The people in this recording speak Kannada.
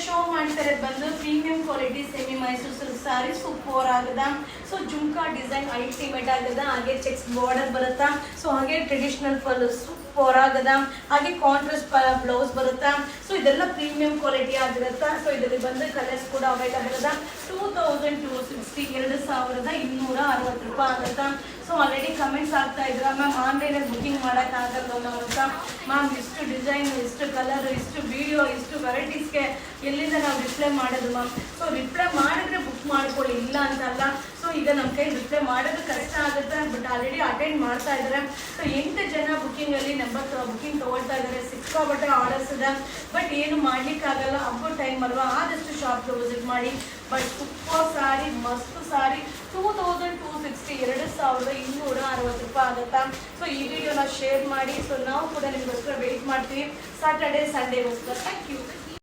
ಶೋ ಮಾಡ್ತಾರೆ ಬಂದು premium quality semi Mysuru silk sari super ಆಗದ. ಸೊ ಜುಮ್ಕಾ ಡಿಸೈನ್ ಅಲ್ಟಿಮೇಟ್ ಆಗದ, ಹಾಗೆ ಚೆಕ್ಸ್ ಬಾರ್ಡರ್ ಬರುತ್ತಾ. ಸೊ ಹಾಗೆ ಟ್ರೆಡಿಷನಲ್ ಫುಲ್ ಸೂಪರ್ ಆಗದ, ಹಾಗೆ ಕಾಂಟ್ರಾಸ್ಟ್ ಬ್ಲೌಸ್ ಬರುತ್ತಾ. ಸೊ ಇದೆಲ್ಲ ಪ್ರೀಮಿಯಂ ಕ್ವಾಲಿಟಿ ಆಗಿರುತ್ತಾ. ಸೊ ಇದರಲ್ಲಿ ಬಂದು ಕಲರ್ಸ್ ಕೂಡ ಅವೈಲಬಲ್ ಅದ. 2260 2260 ರೂಪಾಯಿ ಆಗುತ್ತಾ. ಸೊ ಆಲ್ರೆಡಿ ಕಮೆಂಟ್ಸ್ ಆಗ್ತಾ ಇದ್ರ ಮ್ಯಾಮ್ ಆನ್ಲೈನಲ್ಲಿ ಬುಕಿಂಗ್ ಮಾಡೋಕ್ಕಾಗಲ್ಲ ಅಂತ. ಮ್ಯಾಮ್ ಇಷ್ಟು ಡಿಸೈನ್, ಇಷ್ಟು ಕಲರ್, ಇಷ್ಟು ವಿಡಿಯೋ, ಇಷ್ಟು ವೆರೈಟೀಸ್ಗೆ ಎಲ್ಲಿಂದ ನಾವು ರಿಪ್ಲೈ ಮಾಡೋದು ಮ್ಯಾಮ್? ಸೊ ರಿಪ್ಲೈ ಮಾಡಿದ್ರೆ ಬುಕ್ ಮಾಡ್ಕೊಳ್ಳಿ, ಇಲ್ಲ ಅಂತಲ್ಲ. ಸೊ ಈಗ ನಮ್ಮ ಕೈ ರಿಪ್ಲೈ ಮಾಡೋದು ಕಷ್ಟ ಆಗುತ್ತೆ, ಬಟ್ ಆಲ್ರೆಡಿ ಅಟೆಂಡ್ ಮಾಡ್ತಾ ಇದ್ದಾರೆ. ಸೊ 8 ಜನ ಬುಕ್ಕಿಂಗಲ್ಲಿ ಬುಕ್ಕಿಂಗ್ ತೊಗೊಳ್ತಾ ಇದ್ದಾರೆ. ಸಿಕ್ಕಾಪಟ್ಟೆ ಆರ್ಡರ್ಸ್ ಇದೆ, ಬಟ್ ಏನು ಮಾಡ್ಲಿಕ್ಕಾಗಲ್ಲ, ಹಬ್ಬದ ಟೈಮ್ ಅಲ್ವಾ. ಆದಷ್ಟು ಶಾಪ್ಗೆ ವಿಸಿಟ್ ಮಾಡಿ. ಬಟ್ ಸೂಪರ್ ಸಾರಿ, ಮಸ್ತ್ ಸಾರಿ 2260 2260 ರೂಪಾಯಿ ಆಗುತ್ತಾ. ಸೊ ಈ ವಿಡಿಯೋನ ಶೇರ್ ಮಾಡಿ. ಸೊ ನಾವು ಕೂಡ ನಿಮಗೋಸ್ಕರ ವೆಯ್ಟ್ ಮಾಡ್ತೀವಿ ಸ್ಯಾಟರ್ಡೆ ಸಂಡೇಗೋಸ್ಕರ. Thank you.